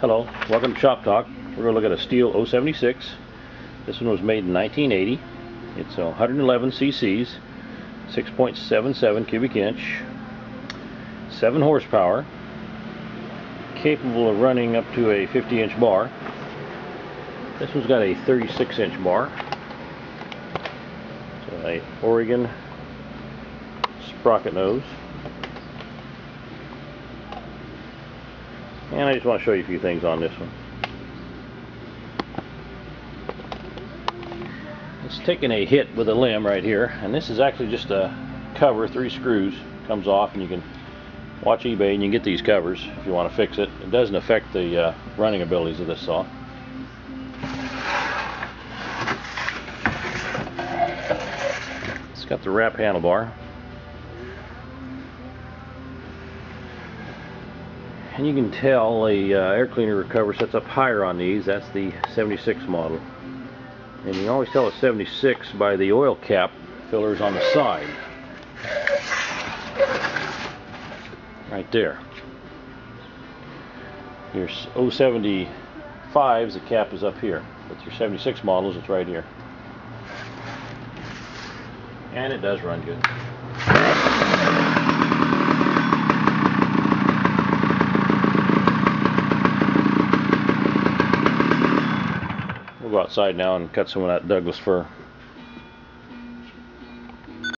Hello, welcome to Shop Talk. We're going to look at a Stihl 076. This one was made in 1980. It's 111 cc's, 6.77 cubic inch, 7 horsepower, capable of running up to a 50-inch bar. This one's got a 36-inch bar. It's a Oregon sprocket nose. And I just want to show you a few things on this one. It's taking a hit with a limb right here, and this is actually just a cover, 3 screws, comes off, and you can watch eBay and you can get these covers if you want to fix it. It doesn't affect the running abilities of this saw. It's got the wrap handlebar. And you can tell the air cleaner recover sets up higher on these. That's the 76 model. And you can always tell it's 76 by the oil cap fillers on the side. Right there. Your 075s, the cap is up here. But your 76 models, it's right here. And it does run good. We'll go outside now and cut some of that Douglas fir.